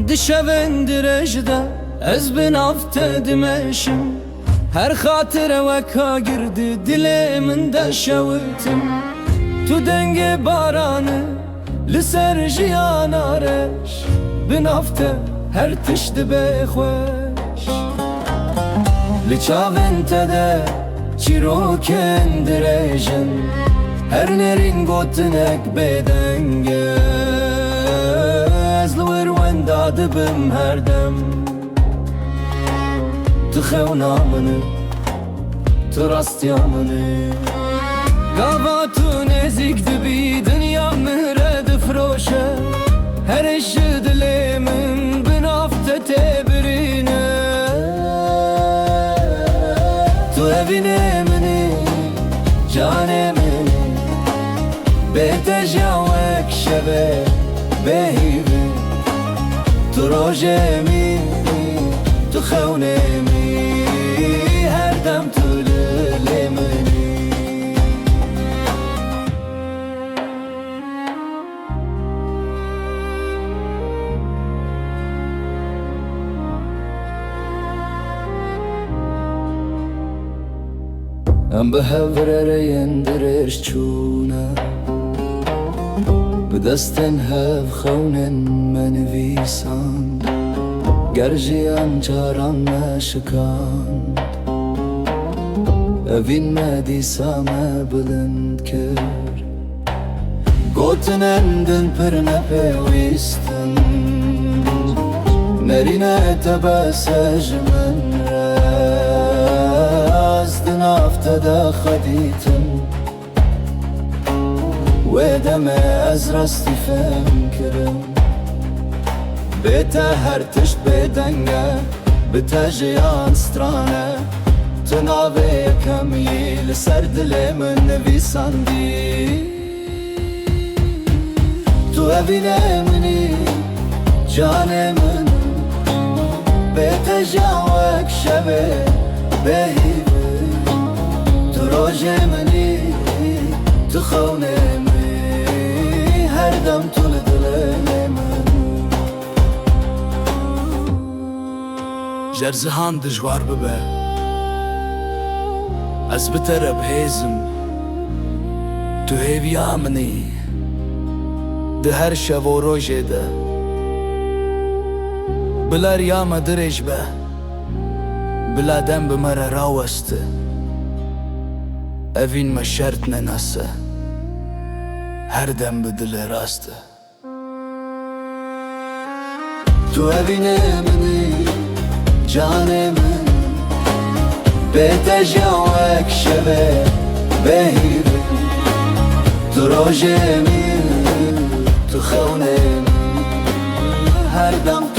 دشوین درجده از بنافته دمشم هر خاطر وکا گردی دل من دا شوتم تو دنگ بارانه لسر جیان آرش بنافته هر تشت بخوش لچاوین تده چیروکن درجن هر نرین گوتنک بدنگه از لور ونداد بم هر دم تخونا منی تراستیا منی گاوا تو نزیک دبی دنیا مهره دفروشه هرش دلی من بنافته تبرینه تو evine منی جان منی بتجاوک شبه بهیبه تو روژه می تو خونه می هر دم تو دل منی ام به هفررین درش چونه بدستن هف خونن منویسان گرجیان جاران نشکاند اوین مدیسا ما بلند کرد گوتنندن پر نپیویستن نرینه تبسج من راز دنافت دا خدیتن و دم از راستی فهم کرم بتا هر تشت بدنگه بتا جیان سترانه تو ناوه کمی لسر دل من نویساندی تو اوینه منی جان من بتا جاوک شبه بهیبه تو روژه منی تو خونه منی هر دم تو لدل من جرزهان دجوار ببه از بتر بهیزم تو هیویا منی ده هر شب و روژه ده بلا ریام درج به بلا دم بمره راوسته اوین ما شرط نناسه هر دم بدل راسته تو اوینه منی جان من بتجاوک شبه بهیبه تو روژه می تو خونه هر دم